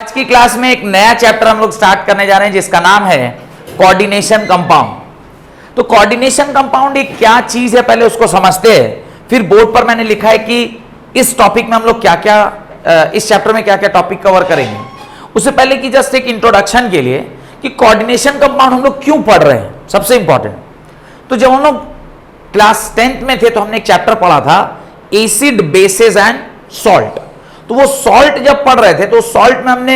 आज की क्लास में एक नया चैप्टर हम लोग स्टार्ट करने जा रहे हैं जिसका नाम है कोऑर्डिनेशन कंपाउंड। तो कोऑर्डिनेशन कंपाउंड एक क्या चीज है पहले उसको समझते हैं, फिर बोर्ड पर मैंने लिखा है कि इस टॉपिक में हम लोग क्या क्या इस चैप्टर में क्या क्या टॉपिक कवर करेंगे। उससे पहले कि जस्ट एक इंट्रोडक्शन के लिए कि कोऑर्डिनेशन कंपाउंड हम लोग क्यों पढ़ रहे हैं, सबसे इंपॉर्टेंट। तो जब हम लोग क्लास 10th में थे तो हमने एक चैप्टर पढ़ा था एसिड बेसेस एंड सॉल्ट। तो वो सॉल्ट जब पढ़ रहे थे तो सॉल्ट में हमने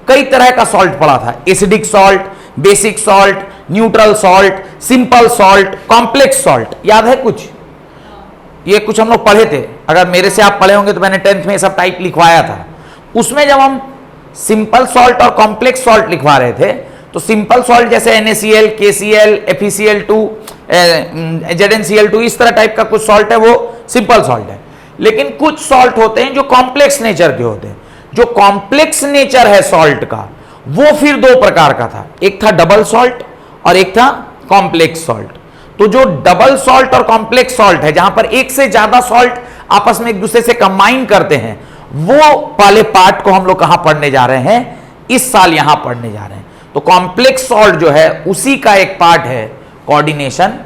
कई तरह का सॉल्ट पढ़ा था, acidic salt, basic salt, neutral salt, simple salt, complex salt. याद है कुछ? ये कुछ हम लोग पढ़े थे, अगर मेरे से आप पढ़े होंगे तो मैंने 10th में ये सब टाइप लिखवाया था। उसमें जब हम सिंपल सॉल्ट और कॉम्प्लेक्स सॉल्ट लिखवा रहे थे तो सिंपल सॉल्ट जैसे NaCl, KCl, FeCl2, ZnCl2 इस तरह टाइप का कुछ सॉल्ट है, वो सिंपल सॉल्ट है। लेकिन कुछ सॉल्ट होते हैं जो कॉम्प्लेक्स नेचर के होते हैं। जो कॉम्प्लेक्स नेचर है सॉल्ट का वो फिर दो प्रकार का था, एक था डबल सॉल्ट और एक था कॉम्प्लेक्स सॉल्ट। तो जो डबल सॉल्ट और कॉम्प्लेक्स सॉल्ट है, जहां पर एक से ज्यादा सॉल्ट आपस में एक दूसरे से कंबाइन करते हैं, वो वाले पार्ट को हम लोग कहां पढ़ने जा रहे हैं, इस साल यहां पढ़ने जा रहे हैं। तो कॉम्प्लेक्स सॉल्ट जो है उसी का एक पार्ट है कोऑर्डिनेशन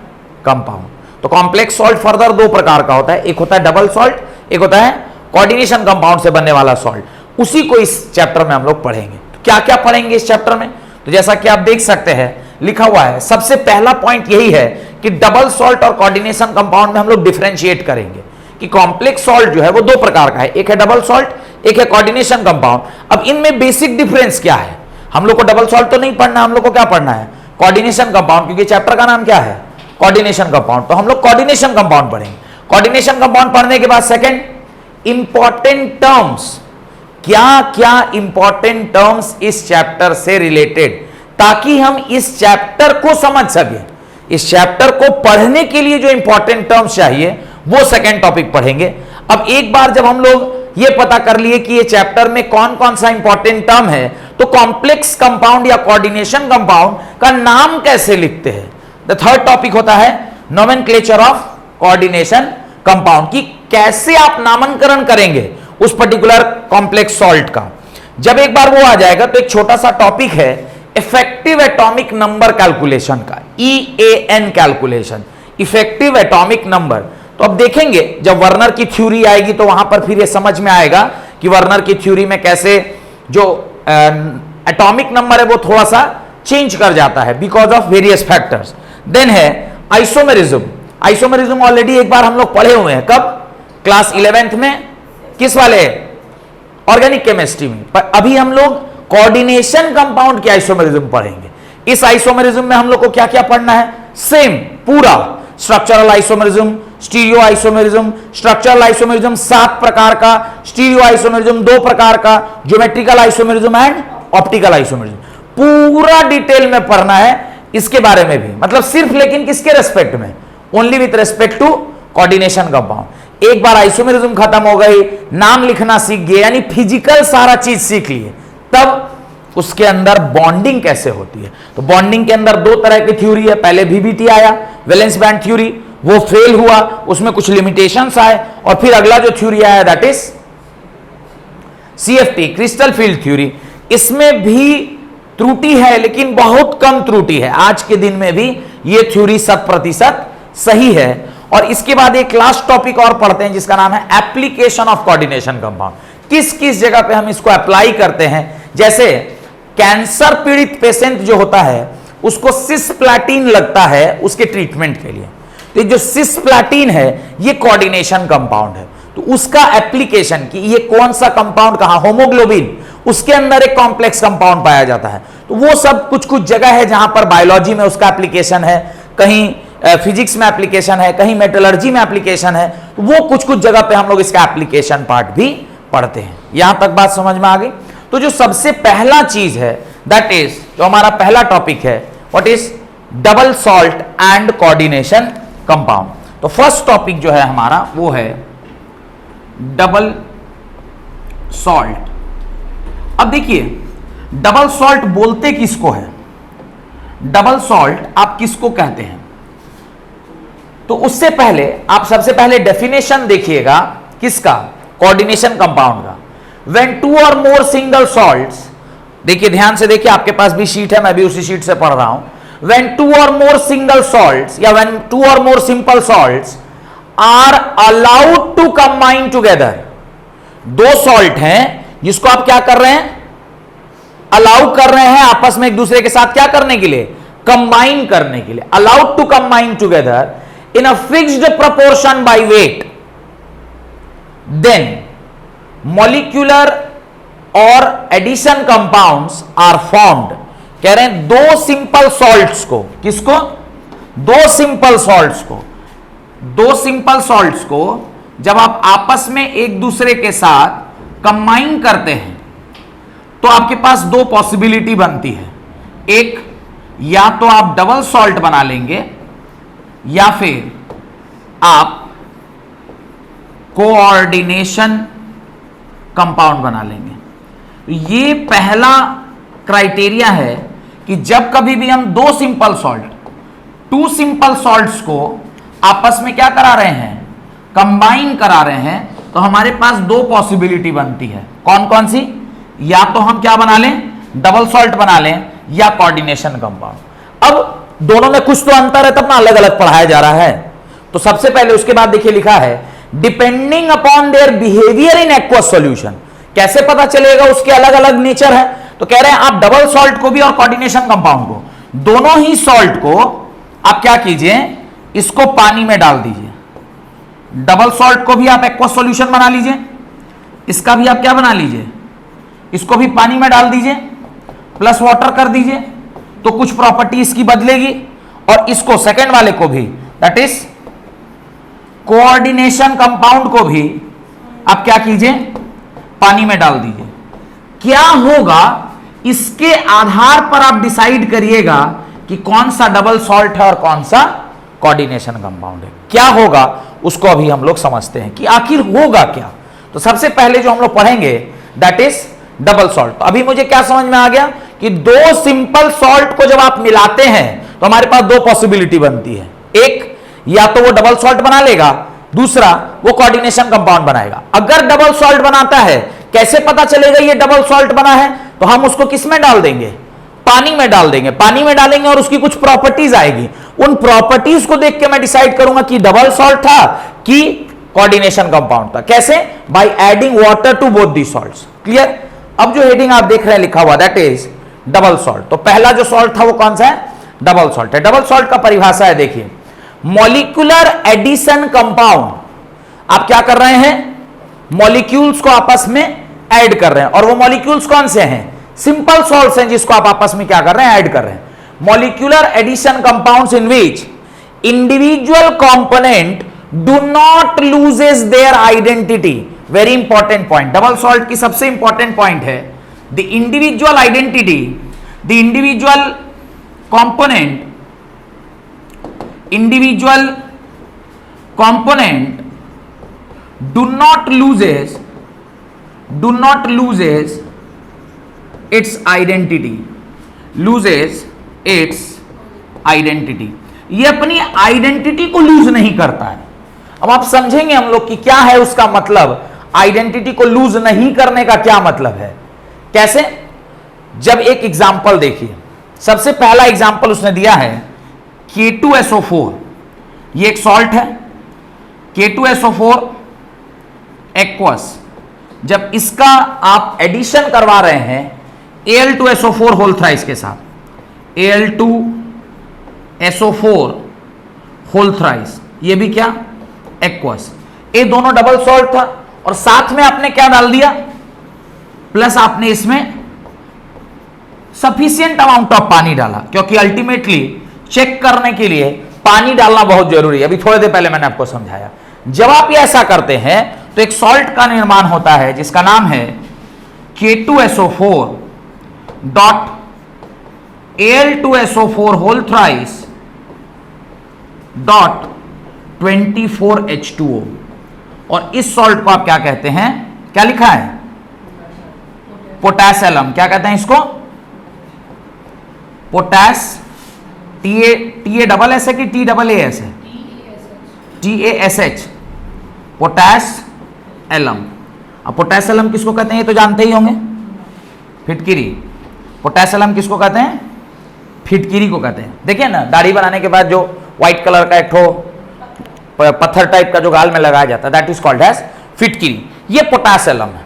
कंपाउंड। तो कॉम्प्लेक्स सॉल्ट फर्दर दो प्रकार का होता है, एक होता है डबल सॉल्ट, एक होता है कोऑर्डिनेशन कंपाउंड से बनने वाला सॉल्ट। उसी को इस चैप्टर में हम लोग पढ़ेंगे। तो क्या क्या पढ़ेंगे इस चैप्टर में? तो जैसा कि आप देख सकते हैं लिखा हुआ है, सबसे पहला पॉइंट यही है कि डबल सॉल्ट और कोऑर्डिनेशन कंपाउंड में हम लोग डिफरेंशिएट करेंगे कि कॉम्प्लेक्स सॉल्ट जो है वो दो प्रकार का है, एक है डबल सॉल्ट, एक है कोऑर्डिनेशन कंपाउंड। अब इनमें बेसिक डिफरेंस क्या है? हम लोग को डबल सॉल्ट तो नहीं पढ़ना, हम लोग को क्या पढ़ना है? कोऑर्डिनेशन कंपाउंड, क्योंकि चैप्टर का नाम क्या है? Coordination compound. तो हम लोग कोऑर्डिनेशन कंपाउंड पढ़ेंगे। कोऑर्डिनेशन कंपाउंड पढ़ने के बाद सेकंड, इंपॉर्टेंट टर्म्स। क्या क्या इंपॉर्टेंट टर्म्स इस चैप्टर से रिलेटेड, ताकि हम इस चैप्टर को समझ सके। इस चैप्टर को पढ़ने के लिए जो इंपॉर्टेंट टर्म्स चाहिए वो सेकंड टॉपिक पढ़ेंगे। अब एक बार जब हम लोग ये पता कर लिए कि ये चैप्टर में कौन कौन सा इंपॉर्टेंट टर्म है, तो कॉम्प्लेक्स कंपाउंड या कोऑर्डिनेशन कंपाउंड का नाम कैसे लिखते हैं। द थर्ड टॉपिक होता है नोमेनक्लेचर ऑफ कोऑर्डिनेशन कंपाउंड, कि कैसे आप नामकरण करेंगे उस पर्टिकुलर कॉम्प्लेक्स सॉल्ट का। जब एक बार वो आ जाएगा तो एक छोटा सा टॉपिक है इफेक्टिव एटॉमिक नंबर कैलकुलेशन का, EAN calculation, effective atomic number. तो अब देखेंगे जब वर्नर की थ्योरी आएगी तो वहां पर फिर ये समझ में आएगा कि वर्नर की थ्योरी में कैसे जो एटॉमिक नंबर है वो थोड़ा सा चेंज कर जाता है because of various factors. Then है आइसोमेरिज्म। आइसोमेरिज्म ऑलरेडी एक बार हम लोग पढ़े हुए हैं, कब? क्लास 11th में। किस वाले? ऑर्गेनिक केमिस्ट्री में। पर अभी हम लोग कोऑर्डिनेशन कंपाउंड की आइसोमेरिज्म पढ़ेंगे। इस आइसोमेरिज्म में हम लोग को क्या क्या पढ़ना है? सेम पूरा structural isomerism, stereo isomerism, structural isomerism 7 प्रकार का, स्टीरियो आइसोमेरिज्म 2 प्रकार का, geometrical isomerism and optical isomerism. पूरा डिटेल में पढ़ना है इसके बारे में भी, मतलब सिर्फ लेकिन किसके रेस्पेक्ट में? Only with respect to coordination compound. एक बार आइसोमेरिज्म खत्म हो गई, नाम लिखना सीख गए, यानी फिजिकल सारा चीज सीख लिए, तब उसके अंदर बॉन्डिंग कैसे होती है। तो बॉन्डिंग के अंदर दो तरह की थ्योरी है। पहले VBT आया, वैलेंस बैंड थ्योरी, वो फेल हुआ, उसमें कुछ लिमिटेशंस आए, और फिर अगला जो थ्योरी आया that is CFT, crystal field theory. इसमें भी त्रुटि है लेकिन बहुत कम त्रुटि है। आज के दिन में भी ये थ्योरी 100% सही है। और इसके बाद एक लास्ट टॉपिक और पढ़ते हैं जिसका नाम है एप्लीकेशन ऑफ कोऑर्डिनेशन कंपाउंड। किस किस जगह पे हम इसको अप्लाई करते हैं। जैसे कैंसर पीड़ित पेशेंट जो होता है उसको सिस्प्लैटिन लगता है उसके ट्रीटमेंट के लिए। तो जो सिस्प्लैटिन है ये कोऑर्डिनेशन कंपाउंड है। तो उसका एप्लीकेशन कि ये कौन सा कंपाउंड कहां, होमोग्लोबिन, उसके अंदर एक कॉम्प्लेक्स कंपाउंड पाया जाता है। तो वो सब कुछ कुछ जगह है जहां पर बायोलॉजी में उसका एप्लीकेशन है, कहीं फिजिक्स में एप्लीकेशन है, कहीं मेटलर्जी में एप्लीकेशन है। तो वो कुछ कुछ जगह पे हम लोग इसका एप्लीकेशन पार्ट भी पढ़ते हैं। यहां तक बात समझ में आ गई? तो जो सबसे पहला चीज है दैट इज, जो हमारा पहला टॉपिक है, what is double salt and coordination compound. तो फर्स्ट टॉपिक जो है हमारा वो है डबल सॉल्ट। अब देखिए डबल सॉल्ट बोलते किसको है? डबल सॉल्ट आप किसको कहते हैं? तो उससे पहले आप सबसे पहले डेफिनेशन देखिएगा किसका? कोऑर्डिनेशन कंपाउंड का। When two or more single salts देखिए ध्यान से देखिए, आपके पास भी शीट है, मैं भी उसी शीट से पढ़ रहा हूं। When two or more single salts या when two or more simple salts are allowed to combine together, दो सॉल्ट हैं जिसको आप क्या कर रहे हैं, अलाउ कर रहे हैं आपस में एक दूसरे के साथ क्या करने के लिए, कंबाइन करने के लिए, allowed to combine together in a fixed proportion by weight, then molecular or addition compounds are formed. कह रहे हैं दो सिंपल सॉल्ट्स को, किसको, दो सिंपल सॉल्ट्स को, दो सिंपल सॉल्ट्स को जब आप आपस में एक दूसरे के साथ कंबाइन करते हैं तो आपके पास दो पॉसिबिलिटी बनती है। एक, या तो आप डबल सॉल्ट बना लेंगे या फिर आप कोऑर्डिनेशन कंपाउंड बना लेंगे। ये पहला क्राइटेरिया है कि जब कभी भी हम दो simple salt, two simple salts को आपस में क्या करा रहे हैं, कंबाइन करा रहे हैं, तो हमारे पास दो पॉसिबिलिटी बनती है। कौन कौन सी, या तो हम क्या बना लें, डबल सॉल्ट बना लें, या कोऑर्डिनेशन कंपाउंड। अब दोनों में कुछ तो अंतर है, तब ना अलग अलग पढ़ाया जा रहा है। तो सबसे पहले उसके बाद देखिए लिखा है depending upon their behaviour in aqueous solution. कैसे पता चलेगा उसके अलग अलग नेचर है, तो कह रहे हैं आप डबल सॉल्ट को भी और कोऑर्डिनेशन कंपाउंड को, दोनों ही सॉल्ट को आप क्या कीजिए, इसको पानी में डाल दीजिए। डबल सॉल्ट को भी आप एक्वस सॉल्यूशन बना लीजिए, इसका भी आप क्या बना लीजिए, इसको भी पानी में डाल दीजिए, प्लस वाटर कर दीजिए, तो कुछ प्रॉपर्टी इसकी बदलेगी। और इसको सेकंड वाले को भी, दैट इज कोऑर्डिनेशन कंपाउंड को भी आप क्या कीजिए, पानी में डाल दीजिए। क्या होगा, इसके आधार पर आप डिसाइड करिएगा कि कौन सा डबल सॉल्ट है और कौन सा कोऑर्डिनेशन कंपाउंड है। क्या होगा उसको अभी हम लोग समझते हैं कि आखिर होगा क्या। तो सबसे पहले जो हम लोग पढ़ेंगे दैट इज डबल सॉल्ट। तो अभी मुझे क्या समझ में आ गया कि दो सिंपल सॉल्ट को जब आप मिलाते हैं तो हमारे पास दो पॉसिबिलिटी बनती है। एक, या तो वो डबल सॉल्ट बना लेगा, दूसरा वो कोऑर्डिनेशन कंपाउंड बनाएगा। अगर डबल सॉल्ट बनाता है, कैसे पता चलेगा ये डबल सॉल्ट बना है, तो हम उसको किस में डाल देंगे, पानी में डाल देंगे। पानी में डालेंगे और उसकी कुछ प्रॉपर्टीज आएगी, उन प्रॉपर्टीज को देख के मैं डिसाइड करूंगा कि डबल सॉल्ट था कि कोऑर्डिनेशन कंपाउंड था। कैसे, by adding water to both the salts. Clear. अब जो हेडिंग आप देख रहे हैं लिखा हुआ दैट इज डबल सॉल्ट। तो पहला जो सॉल्ट था वो कौन सा है, डबल सॉल्ट है। डबल सॉल्ट का परिभाषा है, देखिए मॉलिक्यूलर एडिशन कंपाउंड। आप क्या कर रहे हैं, मॉलिक्यूल्स को आपस में ऐड कर रहे हैं, और वो मॉलिक्यूल्स कौन से हैं, सिंपल सॉल्ट्स हैं जिसको आप आपस में क्या कर रहे हैं, ऐड कर रहे हैं। Molecular addition compounds in which individual component do not loses their identity. Very important point, double salt की सबसे इंपॉर्टेंट पॉइंट है the individual identity, the individual component, individual component do not loses its identity, loses its identity। ये अपनी identity को loose नहीं करता है। अब आप समझेंगे हम लोग कि क्या है उसका मतलब, आइडेंटिटी को लूज नहीं करने का क्या मतलब है, कैसे। जब एक एग्जाम्पल देखिए, सबसे पहला एग्जाम्पल उसने दिया है K2SO4, ये एक सॉल्ट है, K2SO4 एक्वस। जब इसका आप एडिशन करवा रहे हैं Al2SO4 होल थ्राइस के साथ, Al2SO4 होल थ्राइस, ये भी क्या, एक्वस। ये दोनों डबल सॉल्ट था, और साथ में आपने क्या डाल दिया, प्लस आपने इसमें सफिशिएंट अमाउंट ऑफ पानी डाला, क्योंकि अल्टीमेटली चेक करने के लिए पानी डालना बहुत जरूरी है। अभी थोड़ी देर पहले मैंने आपको समझाया। जब आप ये ऐसा करते हैं तो एक सॉल्ट का निर्माण होता है जिसका नाम है K2SO4 dot Al2SO4 whole thrice dot 24H2O। और इस सॉल्ट को आप क्या कहते हैं, क्या लिखा है, पोटेशियम। क्या कहते हैं इसको, potash, T A double S है कि टी डबल ए एस है, TaSH, पोटेश एलम। अब पोटेशियम किसको कहते हैं ये तो जानते ही होंगे, फिटकिरी। पोटेशियम किसको कहते हैं? फिटकिरी को कहते हैं। देखिए ना, दाढ़ी बनाने के बाद जो व्हाइट कलर का एक ठो पत्थर टाइप का जो गाल में लगाया जाता है, दैट इज कॉल्ड एज फिटकिरी। ये पोटेशियम है।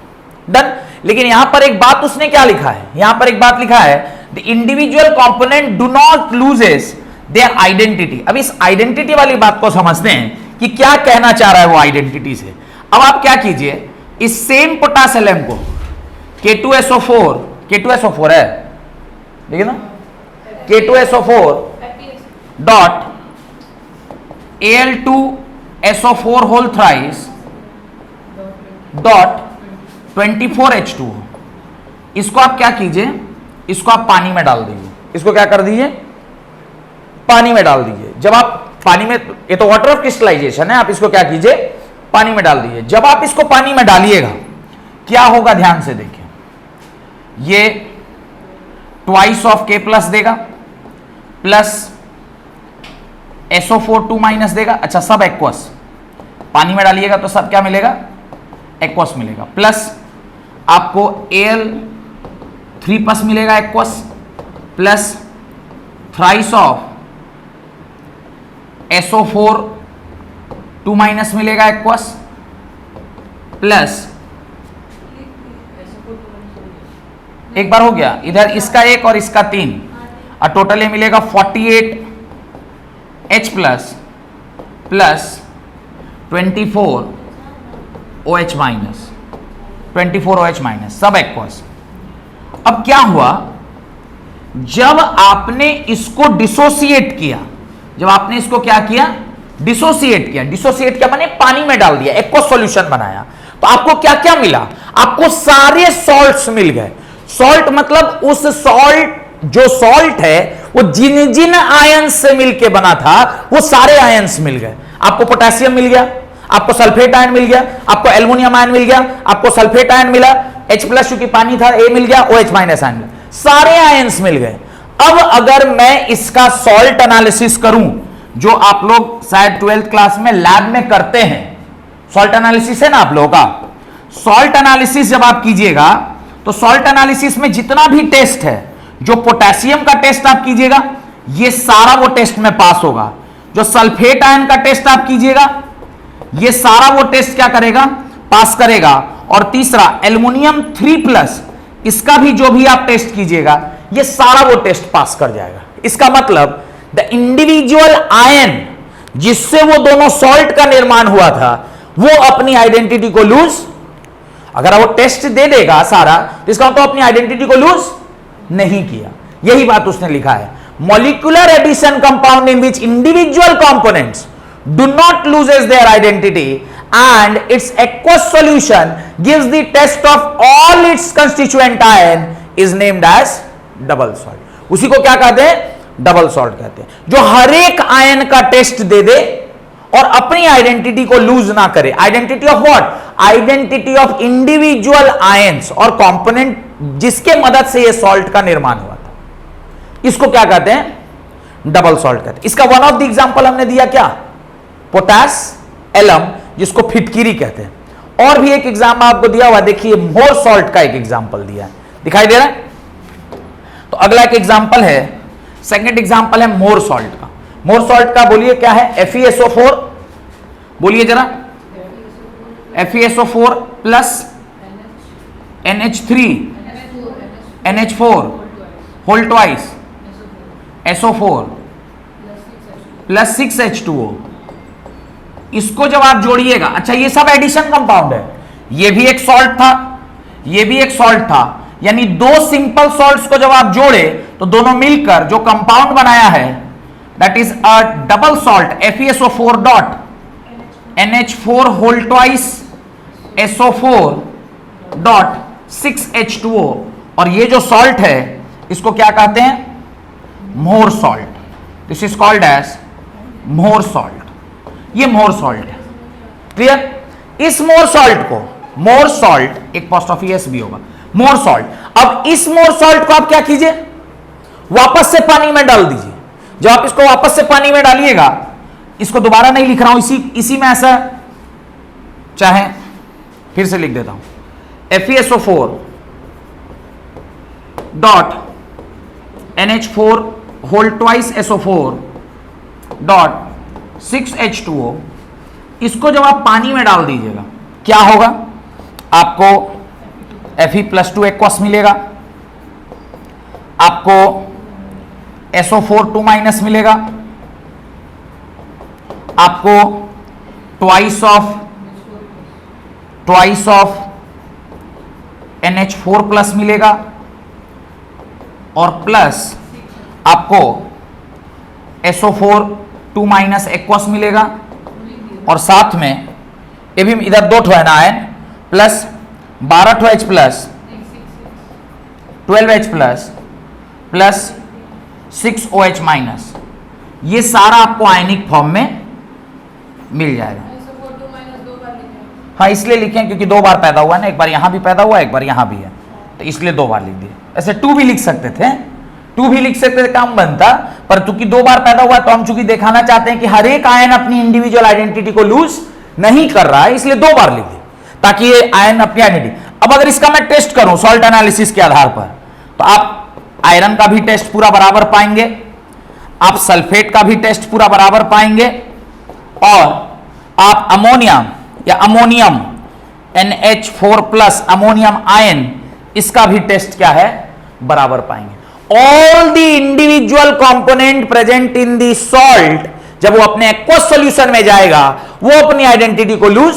डन। लेकिन यहां पर एक बात उसने क्या लिखा है? यहां पर एक बात लिखा है, the individual component do not loses their identity. अब इस आइडेंटिटी वाली बात को समझते हैं कि क्या कहना चाह रहा है वो आइडेंटिटी से। अब आप क्या कीजिए, इस सेम पोटेशियम को K2SO4, K2SO4 है, देखिए ना, K2SO4 dot Al2SO4 whole thrice dot 24H2, इसको आप क्या कीजिए, इसको आप पानी में डाल दीजिए। इसको क्या कर दीजिए? पानी में डाल दीजिए। जब आप पानी में, ये तो वाटर ऑफ क्रिस्टलाइजेशन है, आप इसको क्या कीजिए? पानी में डाल दीजिए। जब आप इसको पानी में डालिएगा क्या होगा, ध्यान से देखिए, ये ट्वाइस ऑफ K प्लस देगा, प्लस SO4 2 माइनस देगा। अच्छा, सब एक्वस, पानी में डालिएगा तो सब क्या मिलेगा? एक्वस मिलेगा। प्लस आपको Al3 प्लस मिलेगा aqueous, plus thrice of SO4 2 minus मिलेगा एक्वस, प्लस एक बार हो गया, इधर इसका एक और इसका 3, और टोटल ये मिलेगा 48H plus plus 24OH minus, 24OH minus, सब एक्वस। अब क्या हुआ, जब आपने इसको डिसोसिएट किया, जब आपने इसको क्या किया? डिसोसिएट किया। डिसोसिएट किया माने पानी में डाल दिया, एक्वस सॉल्यूशन बनाया, तो आपको क्या क्या मिला? आपको सारे सॉल्ट्स मिल गए। सॉल्ट मतलब उस सॉल्ट, जो सॉल्ट है वो जिन जिन आयंस से मिलके बना था वो सारे आयंस मिल गए। आपको पोटेशियम मिल गया, आपको सल्फेट आयन मिल गया, आपको एल्युमिनियम आयन मिल गया, आपको सल्फेट आयन मिला, H प्लस चूंकि पानी था A मिल गया, OH माइनस आयन मिला, सारे आयंस मिल गए। अब अगर मैं इसका सॉल्ट एनालिसिस करूं, जो आप लोग शायद 12th क्लास में लैब में करते हैं, सॉल्ट एनालिसिस है ना आप लोगों का। सॉल्ट एनालिसिस जब आप कीजिएगा तो सॉल्ट एनालिसिस में जितना भी टेस्ट है, जो पोटेशियम का टेस्ट आप कीजिएगा ये सारा वो टेस्ट में पास होगा। जो सल्फेट आयन का टेस्ट आप कीजिएगा ये सारा वो टेस्ट क्या करेगा? पास करेगा। और तीसरा एल्युमिनियम 3 प्लस, इसका भी जो भी आप टेस्ट कीजिएगा ये सारा वो टेस्ट पास कर जाएगा। इसका मतलब द इंडिविजुअल आयन जिससे वो दोनों सॉल्ट का निर्माण हुआ था वो अपनी आइडेंटिटी को लूज, अगर वो टेस्ट दे देगा सारा तो इसका मतलब अपनी आइडेंटिटी को लूज नहीं किया। यही बात उसने लिखा है, molecular addition compound in which individual components do not loses their identity and its aqueous solution gives the test of all its constituent ion is named as double salt। उसी को क्या कहते हैं? डबल सॉल्ट कहते हैं। जो हर एक ion का टेस्ट दे दे और अपनी आइडेंटिटी को लूज ना करे। Identity of what? Identity of individual ions और कंपोनेंट जिसके मदद से ये सॉल्ट का निर्माण हुआ था, इसको क्या कहते हैं? डबल सॉल्ट कहते हैं। इसका वन ऑफ द एग्जांपल हमने दिया क्या? पोटास एलम, जिसको फिटकिरी कहते हैं। और भी एक एग्जाम्पल आपको दिया हुआ, देखिए मोर सॉल्ट का एक एग्जाम्पल दिया है, दिखाई दे रहा है? तो अगला एक एग्जाम्पल है, सेकंड एग्जाम्पल है मोर सॉल्ट का। मोर सॉल्ट का बोलिए क्या है? FeSO4, बोलिए जरा। FeSO4 plus NH3 NH4 whole twice SO4 plus 6H2O। इसको जब आप जोड़िएगा, अच्छा ये सब एडिशन कंपाउंड है, ये भी एक सॉल्ट था, ये भी एक सॉल्ट था, यानी दो सिंपल सॉल्ट्स को जब आप जोड़े तो दोनों मिलकर जो कंपाउंड बनाया है that is a double salt FeSO4 dot NH4 whole twice SO4 dot 6H2O। और ये जो सॉल्ट है इसको क्या कहते हैं? Mohr salt. This is called as Mohr salt. ये मोर सॉल्ट है, क्लियर? इस मोर सॉल्ट को, मोर सॉल्ट एक एपॉस्ट्रोफी एस भी होगा, मोर सॉल्ट। अब इस मोर सॉल्ट को आप क्या कीजिए? वापस से पानी में डाल दीजिए। जब आप इसको वापस से पानी में डालिएगा, इसको दोबारा नहीं लिख रहा हूं, इसी में ऐसा, चाहे फिर से लिख देता हूं, FeSO4 dot NH4 whole twice SO4 dot 6H2O, इसको जब आप पानी में डाल दीजिएगा क्या होगा, आपको Fe+2 एक्वस मिलेगा, आपको SO4 2- मिलेगा, आपको ट्वाइस ऑफ NH4+ मिलेगा, और प्लस आपको SO4 2- एक्वस मिलेगा, और साथ में ये भी इधर 2 ठो है ना आयन, प्लस 12 ठो H plus 12H plus plus 6OH minus, ये सारा आपको आयनिक फॉर्म में मिल जाएगा। हाँ इसलिए लिखें क्योंकि 2 बार पैदा हुआ है ना, एक बार यहां भी पैदा हुआ, एक बार यहां भी है, तो इसलिए 2 बार लिख दिए। ऐसे 2 भी लिख सकते थे, 2 भी लिख सकते थे, काम बनता, पर चूंकि 2 बार पैदा हुआ तो हम चूंकि दिखाना चाहते हैं कि हर एक आयन अपनी इंडिविजुअल आइडेंटिटी को लूज नहीं कर रहा है, इसलिए 2 बार लिख दिए ताकि ये आयन अपनी आइडेंटिटी। अब अगर इसका मैं टेस्ट करूं सॉल्ट एनालिसिस के आधार पर, तो आप आयरन का भी टेस्ट पूरा बराबर पाएंगे, आप सल्फेट का भी टेस्ट पूरा बराबर पाएंगे, और आप अमोनिया या अमोनियम NH4+ अमोनियम आयन, इसका भी टेस्ट क्या है, बराबर पाएंगे। All the individual component present in the salt, जब वो अपने एक्वस सॉल्यूशन में जाएगा वो अपनी आइडेंटिटी को लूज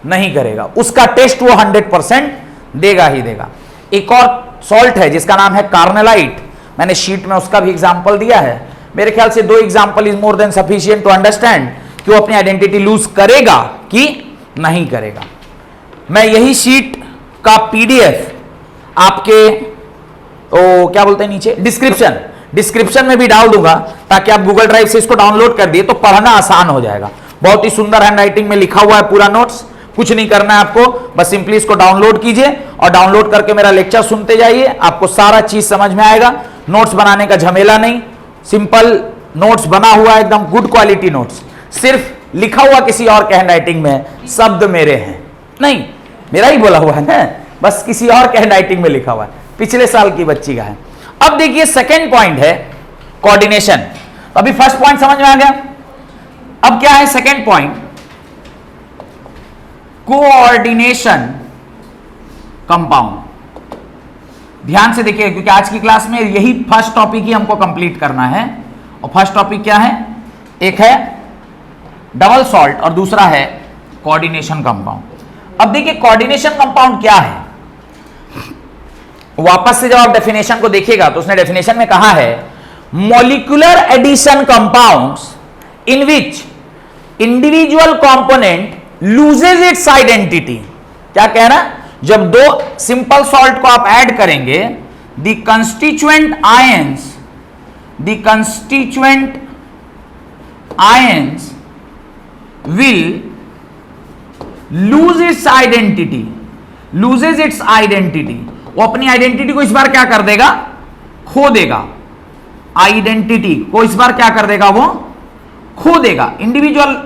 नहीं करेगा, उसका टेस्ट वो 100% देगा ही देगा। एक और सॉल्ट है जिसका नाम है कार्नेलाइट, मैंने शीट में उसका भी एग्जांपल दिया है। मेरे ख्याल से 2 example is more than sufficient to understand कि वो अपनी आइडेंटिटी लूज करेगा कि नहीं करेगा। मैं यही शीट का PDF आपके क्या बोलते हैं नीचे डिस्क्रिप्शन में भी डाल दूंगा, ताकि आप गूगल ड्राइव से इसको डाउनलोड कर दिए तो पढ़ना आसान हो जाएगा। बहुत ही सुंदर हैंडराइटिंग में लिखा हुआ है पूरा नोट्स, कुछ नहीं करना है आपको, बस सिंपली इसको डाउनलोड कीजिए और डाउनलोड करके मेरा लेक्चर सुनते जाइए, आपको सारा चीज समझ में आएगा। नोट्स बनाने का झमेला नहीं, सिंपल नोट्स बना हुआ है, एकदम गुड क्वालिटी नोट्स, सिर्फ लिखा हुआ किसी और के हैंडराइटिंग में, शब्द मेरे हैं नहीं, मेरा ही बोला हुआ है ना, बस किसी और के हैंडराइटिंग में लिखा हुआ है, पिछले साल की बच्ची का है। अब देखिए सेकेंड पॉइंट है कोऑर्डिनेशन। अभी फर्स्ट पॉइंट समझ में आ गया, अब क्या है सेकेंड पॉइंट, कोऑर्डिनेशन कंपाउंड। ध्यान से देखिए क्योंकि आज की क्लास में यही फर्स्ट टॉपिक ही हमको कंप्लीट करना है, और फर्स्ट टॉपिक क्या है, एक है डबल सॉल्ट और दूसरा है कोऑर्डिनेशन कंपाउंड। अब देखिए कोऑर्डिनेशन कंपाउंड क्या है, वापस से जब आप डेफिनेशन को देखिएगा तो उसने डेफिनेशन में कहा है molecular addition compounds in which individual component loses its identity. क्या कह रहा है, जब 2 सिंपल सॉल्ट को आप ऐड करेंगे, the constituent ions will lose its identity, वो अपनी आइडेंटिटी को इस बार क्या कर देगा, खो देगा। आइडेंटिटी को इस बार क्या कर देगा, वो खो देगा। इंडिविजुअल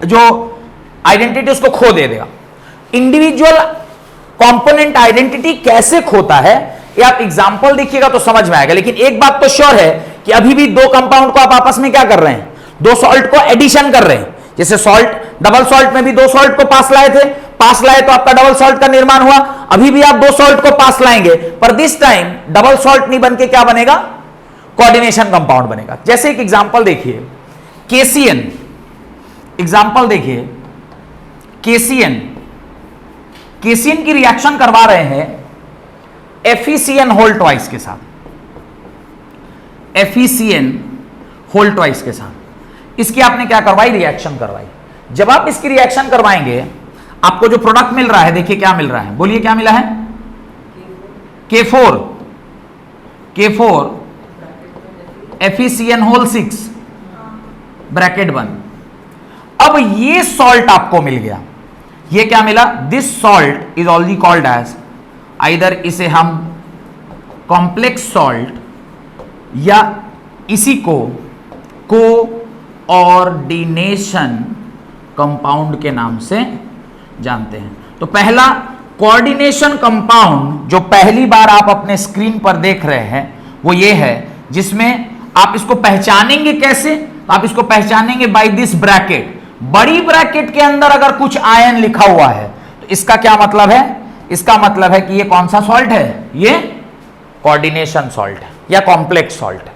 जो आइडेंटिटी उसको खो दे देगा। इंडिविजुअल कंपोनेंट आइडेंटिटी कैसे खोता है, ये आप एग्जांपल देखिएगा तो समझ में आएगा। लेकिन एक बात तो श्योर है कि अभी भी 2 कंपाउंड को आप आपस में क्या कर रहे हैं, 2 सॉल्ट को एडिशन कर रहे हैं। जैसे सॉल्ट, डबल सॉल्ट में भी 2 सॉल्ट को पास लाए थे, पास लाए तो आपका डबल सॉल्ट का निर्माण हुआ। अभी भी आप 2 सॉल्ट को पास लाएंगे, पर दिस टाइम डबल सॉल्ट नहीं बनके क्या बनेगा, कोऑर्डिनेशन कंपाउंड बनेगा। जैसे एक एग्जांपल देखिए, केसीएन, एग्जांपल देखिए, केसीएन की रिएक्शन करवा रहे हैं FeCN होल ट्वाइस के साथ, FeCN होल ट्वाइस के साथ। इसकी आपने क्या करवाई, रिएक्शन करवाई। जब आप इसकी रिएक्शन करवाएंगे आपको जो प्रोडक्ट मिल रहा है, देखिए क्या मिल रहा है, बोलिए क्या मिला है, K4 FeCN होल 6 ब्रैकेट 1। अब ये सॉल्ट आपको मिल गया, ये क्या मिला, this salt is already called as, either इसे हम कॉम्प्लेक्स सॉल्ट या इसी को कोऑर्डिनेशन कंपाउंड के नाम से जानते हैं। तो पहला कोऑर्डिनेशन कंपाउंड जो पहली बार आप अपने स्क्रीन पर देख रहे हैं वो ये है जिसमें आप इसको पहचानेंगे कैसे? आप इसको पहचानेंगे बाय दिस ब्रैकेट। बड़ी ब्रैकेट के अंदर अगर कुछ आयन लिखा हुआ है तो इसका क्या मतलब है? इसका मतलब है कि ये कौन सा सॉल्ट है? ये कोऑर्डिनेशन सॉल्ट है या कॉम्प्लेक्स सॉल्ट है।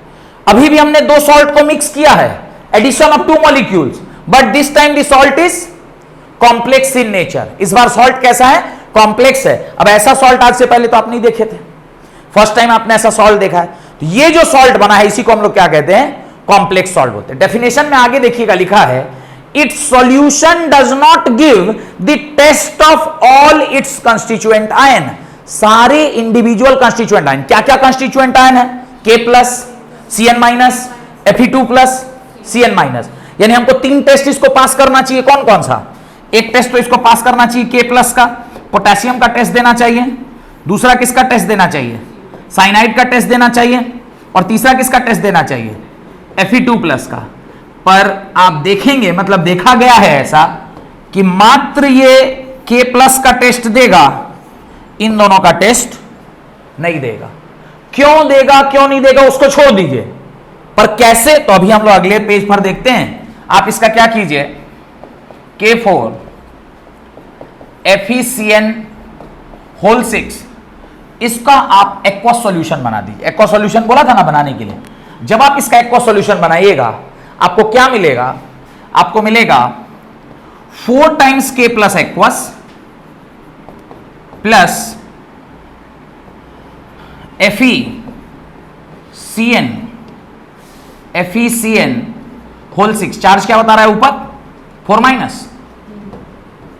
अभी भी हमने दो सॉल्ट को मिक्स किया है, addition of two molecules, but this time the salt is complex in nature. इस बार सॉल्ट कैसा है? कॉम्प्लेक्स है। अब ऐसा सॉल्ट आज से पहले तो आप नहीं देखे थे, फर्स्ट टाइम आपने ऐसा सॉल्ट देखा है। तो ये जो सॉल्ट बना है इसी को हम लोग क्या कहते हैं? कॉम्प्लेक्स सॉल्ट बोलते हैं। डेफिनेशन में आगे देखिएगा लिखा है, its solution does not give the test of all its constituent ion. सारे इंडिविजुअल कंस्टिट्यूएंट आयन, क्या क्या कंस्टिट्यूएंट आयन है? K plus, Cn minus, Fe2 plus, Cn minus. यानी हमको 3 टेस्ट इसको पास करना चाहिए। कौन कौन सा? एक टेस्ट तो इसको पास करना चाहिए K प्लस का, पोटेशियम का टेस्ट देना चाहिए। दूसरा किसका टेस्ट देना चाहिए? साइनाइड का टेस्ट देना चाहिए। और तीसरा किसका टेस्ट देना चाहिए? Fe2 प्लस का। पर आप देखेंगे, मतलब देखा गया है ऐसा कि मात्र ये K प्लस का टेस्ट देगा, इन दोनों का टेस्ट नहीं देगा। क्यों देगा क्यों नहीं देगा उसको छोड़ दीजिए, पर कैसे तो अभी हम लोग अगले पेज पर देखते हैं। आप इसका क्या कीजिए, K4 FeCN होल 6, इसका आप एक्वा सॉल्यूशन बना दीजिए। एक्वा सॉल्यूशन बोला था ना बनाने के लिए। जब आप इसका एक्वा सॉल्यूशन बनाइएगा आपको क्या मिलेगा? आपको मिलेगा 4 times K plus aqueous plus FeCN whole 6। Charge क्या बता रहा है ऊपर? 4 माइनस,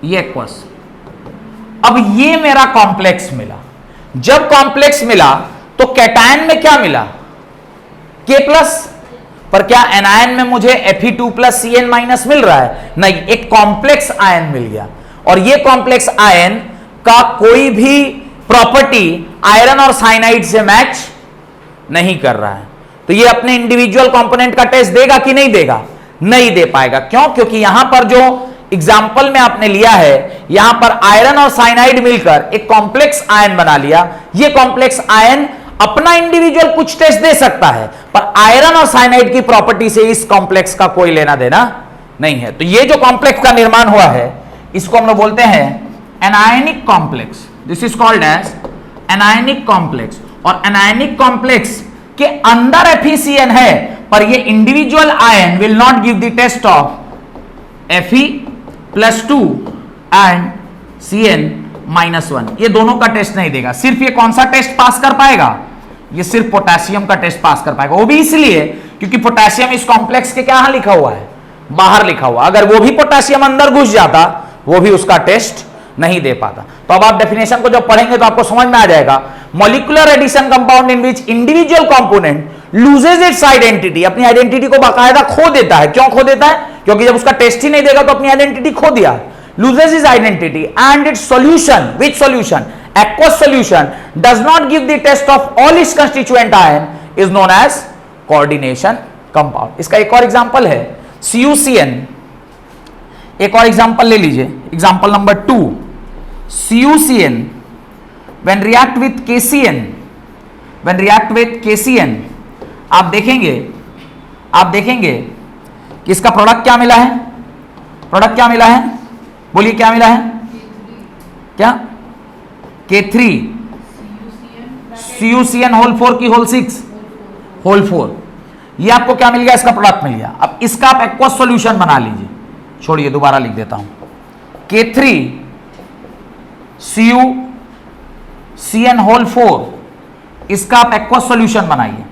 ये एक्वस। अब ये मेरा कॉम्प्लेक्स मिला। जब कॉम्प्लेक्स मिला तो कैटायन में क्या मिला? K plus. पर क्या एनायन में मुझे Fe2 प्लस Cn माइनस मिल रहा है? नहीं, एक कॉम्प्लेक्स आयन मिल गया। और ये कॉम्प्लेक्स आयन का कोई भी प्रॉपर्टी आयरन और साइनाइड से मैच नहीं कर रहा है। तो ये अपने इंडिविजुअल कंपोनेंट का टेस्ट देगा कि नहीं देगा? नहीं दे पाएगा। क्यों? क्योंकि यहां पर जो एग्जाम्पल में आपने लिया है, यहां पर आयरन और साइनाइड मिलकर एक कॉम्प्लेक्स आयन बना लिया। ये कॉम्प्लेक्स आयन अपना इंडिविजुअल कुछ टेस्ट दे सकता है, पर आयरन और साइनाइड की प्रॉपर्टी से इस कॉम्प्लेक्स का कोई लेना देना नहीं है। तो ये जो कॉम्प्लेक्स का निर्माण हुआ है इसको हम लोग बोलते हैं anionic complex. This is called as anionic complex. और एनायनिक कॉम्प्लेक्स के अंदर FeCN है, पर ये individual ion will not give the test of Fe+2 and Cn-1। ये दोनों का टेस्ट नहीं देगा। सिर्फ ये कौन सा टेस्ट पास कर पाएगा? ये सिर्फ पोटेशियम का टेस्ट पास कर पाएगा। वो भी इसलिए क्योंकि पोटेशियम इस कॉम्प्लेक्स के क्या लिखा हुआ है? बाहर लिखा हुआ। अगर वो भी पोटेशियम अंदर घुस जाता वो भी उसका टेस्ट नहीं दे पाता। तो अब आप डेफिनेशन को जब पढ़ेंगे तो आपको समझ में आ जाएगा। Molecular addition compound in which individual component loses its identity, अपनी आइडेंटिटी को बाकायदा खो देता है। क्यों खो देता है? क्योंकि जब उसका टेस्ट ही नहीं देगा तो अपनी आइडेंटिटी खो दिया। loses its identity and its solution, which solution? Aqueous solution does not give the test of all its constituent ion is known as coordination compound. इसका एक और एग्जांपल है CuCN। एक और एग्जांपल ले लीजिए, example number 2। CuCN when react with KCN, आप देखेंगे कि इसका प्रोडक्ट क्या मिला है? प्रोडक्ट क्या मिला है? बोलिए क्या मिला है? क्या? K3 CuCN होल 4 की होल 6 होल 4। ये आपको क्या मिल गया? इसका प्रोडक्ट मिल गया। अब इसका आप एक्वस सॉल्यूशन बना लीजिए। छोड़िए, दोबारा लिख देता हूं। K3 CuCN होल 4, इसका आप एक्वस सॉल्यूशन बनाइए।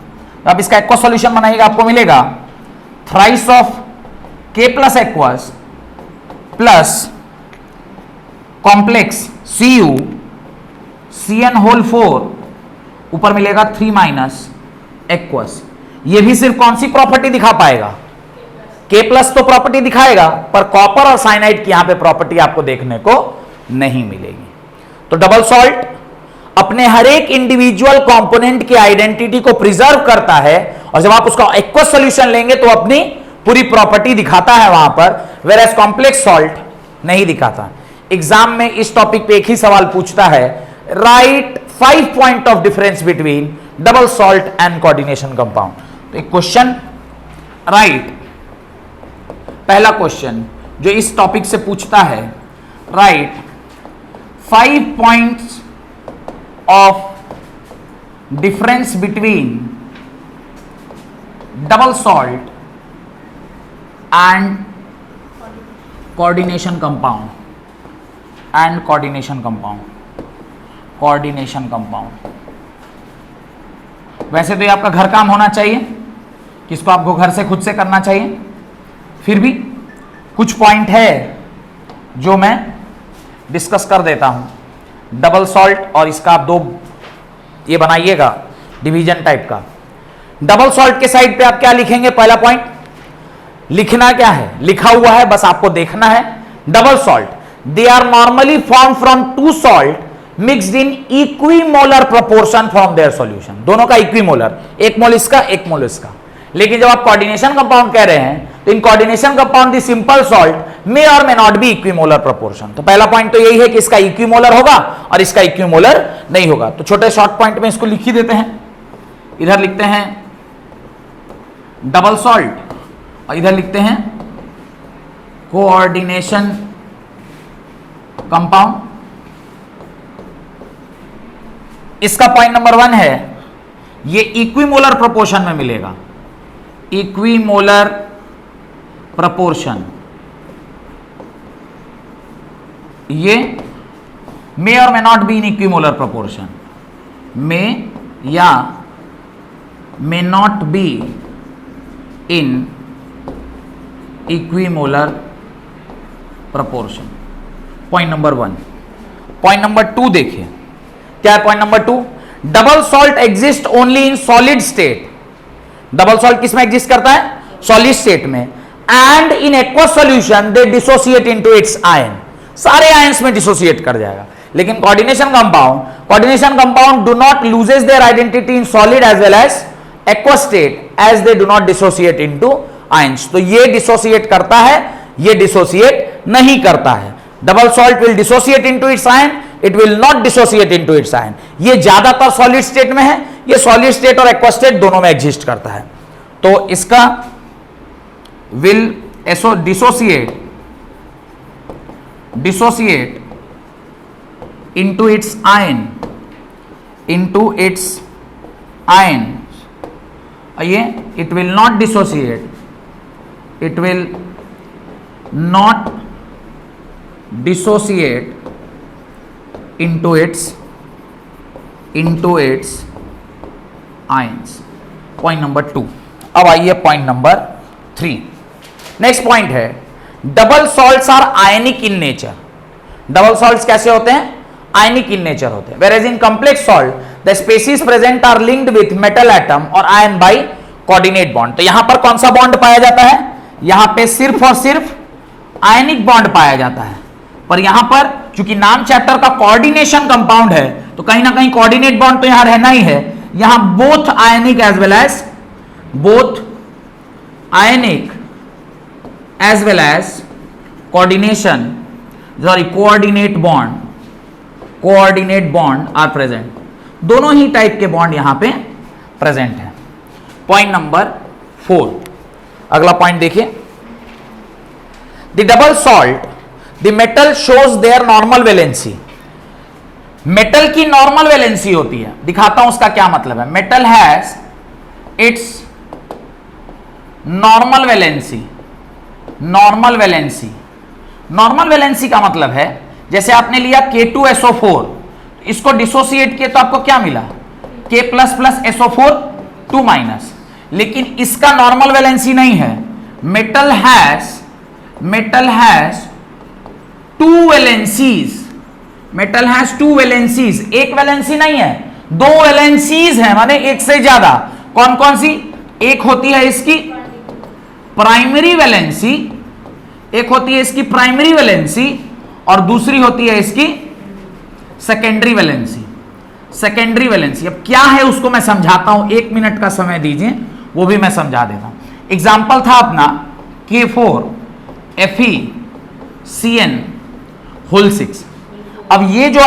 अब इसका एक्वस सॉल्यूशन बनाइएगा, आपको मिलेगा thrice of K plus aqueous plus complex CuCN whole 4, ऊपर मिलेगा 3 माइनस एक्वस। ये भी सिर्फ कौन सी प्रॉपर्टी दिखा पाएगा? K प्लस तो प्रॉपर्टी दिखाएगा, पर कॉपर और साइनाइड की यहां पे प्रॉपर्टी आपको देखने को नहीं मिलेगी। तो डबल सॉल्ट अपने हर एक इंडिविजुअल कंपोनेंट की आइडेंटिटी को प्रिजर्व करता है, और जब आप उसका एक्वस सॉल्यूशन लेंगे तो अपनी पूरी प्रॉपर्टी दिखाता है वहां पर, वेयर एज कॉम्प्लेक्स सॉल्ट नहीं दिखाता। एग्जाम में इस टॉपिक पे एक ही सवाल पूछता है, right 5 point of difference between double salt and coordination compound. तो एक क्वेश्चन राइट, पहला क्वेश्चन जो इस टॉपिक से पूछता है, right 5 points of difference between double salt and coordination compound coordination compound. वैसे तो ये आपका घर काम होना चाहिए, किसको आपको घर से खुद से करना चाहिए, फिर भी कुछ पॉइंट है जो मैं डिस्कस कर देता हूं। डबल सॉल्ट, और इसका आप दो ये बनाइएगा डिवीजन टाइप का। डबल सॉल्ट के साइड पे आप क्या लिखेंगे, पहला पॉइंट लिखना क्या है, लिखा हुआ है, बस आपको देखना है। Double salt, they are normally form from two salt mixed in equimolar proportion from their solution. दोनों का इक्विमोलर, एक मोल इसका एक मोल इसका। लेकिन जब आप कोऑर्डिनेशन कंपाउंड कह रहे हैं तो in coordination compound the simple salt may और may not be equimolar proportion. तो पहला पॉइंट तो यही है कि इसका इक्विमोलर होगा और इसका इक्विमोलर नहीं होगा। तो छोटे शॉर्ट पॉइंट में इसको लिख ही देते हैं। इधर लिखते हैं डबल सॉल्ट और इधर लिखते हैं कोऑर्डिनेशन कंपाउंड। इसका पॉइंट नंबर 1 है, ये इक्विमोलर प्रोपोर्शन में मिलेगा, इक्विमोलर प्रोपोर्शन। ये मे और may not be in equimolar proportion, may या may not be in equimolar proportion. Point number 1। Point number 2 देखिए, क्या है point number 2, double salt exist only in solid state. Double salt किस में exist करता है, सॉलिड स्टेट में। And in aqueous solution they dissociate into its ion, सारे ions में डिसोसिएट कर जाएगा। लेकिन coordination compound do not loses their identity in solid as well as aqueous state as they do not dissociate into ions. तो ये dissociate करता है, ये डिसोसिएट नहीं करता है। Double salt will dissociate into its ion, it will not dissociate into its ion. ये ज्यादातर सॉलिड स्टेट में है, ये सॉलिड स्टेट और एक्वा स्टेट दोनों में एग्जिस्ट करता है। तो इसका will dissociate into its ion, ये it will not dissociate, it will not dissociate into its ions। Point number 2। अब आइए पॉइंट नंबर 3। नेक्स्ट पॉइंट है double salts are ionic in nature. Double salts कैसे होते हैं, आयनिक इन नेचर होते हैं। whereas in complex salt the species present are linked with metal atom और ion by coordinate bond। तो यहां पर कौन सा बॉन्ड पाया जाता है, यहां पे सिर्फ और सिर्फ आयनिक बॉन्ड पाया जाता है। पर यहां पर चूंकि नाम चैप्टर का कोऑर्डिनेशन कंपाउंड है तो कहीं ना कहीं कोऑर्डिनेट बॉन्ड तो यहां रहना ही है। यहां both ionic as well as coordination coordinate bond are present. दोनों ही टाइप के बॉन्ड यहां पे प्रेजेंट है। पॉइंट नंबर 4, अगला पॉइंट देखिए, the double salt The metal shows their normal valency। Metal की नॉर्मल वैलेंसी होती है, दिखाता हूं उसका क्या मतलब है। Metal has its normal valency. Normal valency का मतलब है, जैसे आपने लिया K2SO4, इसको डिसोसिएट किया तो आपको क्या मिला, K++SO4 2-। लेकिन इसका नॉर्मल वैलेंसी नहीं है। मेटल हैज टू वैलेंसीज, एक वैलेंसी नहीं है, 2 वैलेंसीज है, माने एक से ज्यादा। कौन कौन सी, एक होती है इसकी प्राइमरी वैलेंसी, और दूसरी होती है इसकी सेकेंडरी वैलेंसी। अब क्या है उसको मैं समझाता हूं, 1 मिनट का समय दीजिए, वो भी मैं समझा देता हूं। एग्जाम्पल था अपना K4FeCN6। अब ये जो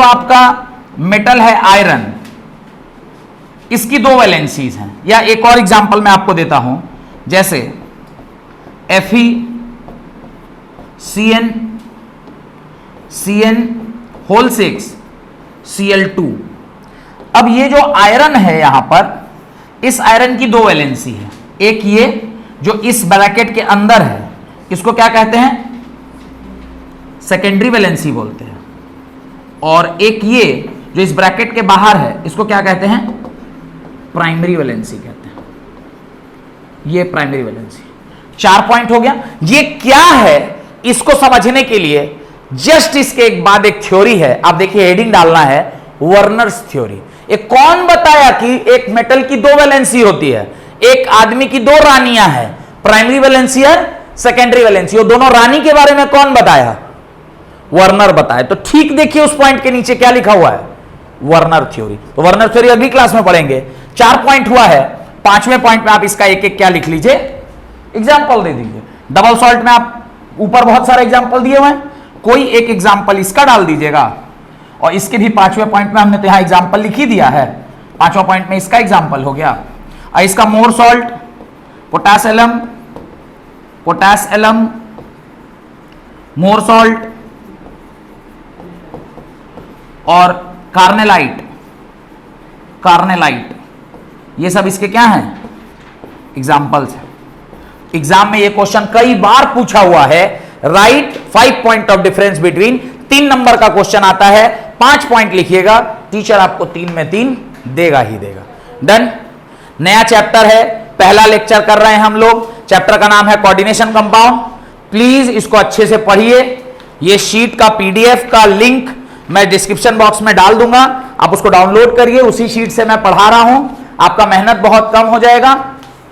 आपका मेटल है आयरन, इसकी दो वैलेंसीज हैं, या एक और एग्जांपल मैं आपको देता हूं, जैसे Fe CN होल 6 Cl2। अब ये जो आयरन है यहां पर, इस आयरन की दो वैलेंसी है, एक ये जो इस ब्रैकेट के अंदर है, इसको क्या कहते हैं, सेकेंडरी वैलेंसी बोलते हैं, और एक ये जो इस ब्रैकेट के बाहर है, इसको क्या कहते हैं, प्राइमरी वैलेंसी कहते हैं। ये प्राइमरी वैलेंसी। 4 पॉइंट हो गया। ये क्या है, इसको समझने के लिए जस्ट इसके एक बाद एक थ्योरी है, आप देखिए हेडिंग डालना है, वर्नर्स थ्योरी। एक कौन बताया कि एक मेटल की दो वैलेंसी होती है, एक आदमी की दो रानियां हैं, प्राइमरी वैलेंसी और सेकेंडरी वैलेंसी, वो दोनों रानी के बारे में कौन बताया, वर्नर बताया। तो ठीक देखिए उस पॉइंट के नीचे क्या लिखा हुआ है, वर्नर थ्योरी। तो वर्नर थ्योरी अगली क्लास में पढ़ेंगे। 4 पॉइंट हुआ है, 5वें पॉइंट में आप इसका एक एक क्या लिख लीजिए, एग्जाम्पल दे दीजिए। डबल सॉल्ट में आप ऊपर बहुत सारे एग्जाम्पल दिए हुए हैं, कोई एक एग्जाम्पल इसका डाल दीजिएगा, और इसके भी 5वें पॉइंट में हमने तो यहां एग्जाम्पल लिख ही दिया है, 5वां पॉइंट में इसका एग्जाम्पल हो गया। और इसका मोर सॉल्ट, पोटास एलम, मोर सॉल्ट और कार्नेलाइट, ये सब इसके क्या हैं, एग्जाम्पल्स हैं। एग्जाम में ये क्वेश्चन कई बार पूछा हुआ है, right 5 point of difference between, 3 number का क्वेश्चन आता है, 5 पॉइंट लिखिएगा, टीचर आपको 3 में 3 देगा ही देगा। डन। नया चैप्टर है, पहला लेक्चर कर रहे हैं हम लोग, चैप्टर का नाम है कोऑर्डिनेशन कंपाउंड। प्लीज इसको अच्छे से पढ़िए। ये शीट का पीडीएफ का लिंक मैं डिस्क्रिप्शन बॉक्स में डाल दूंगा, आप उसको डाउनलोड करिए, उसी शीट से मैं पढ़ा रहा हूं, आपका मेहनत बहुत कम हो जाएगा।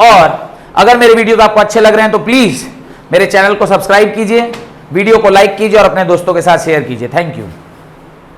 और अगर मेरे वीडियो आपको अच्छे लग रहे हैं तो प्लीज मेरे चैनल को सब्सक्राइब कीजिए, वीडियो को लाइक कीजिए और अपने दोस्तों के साथ शेयर कीजिए। Thank you.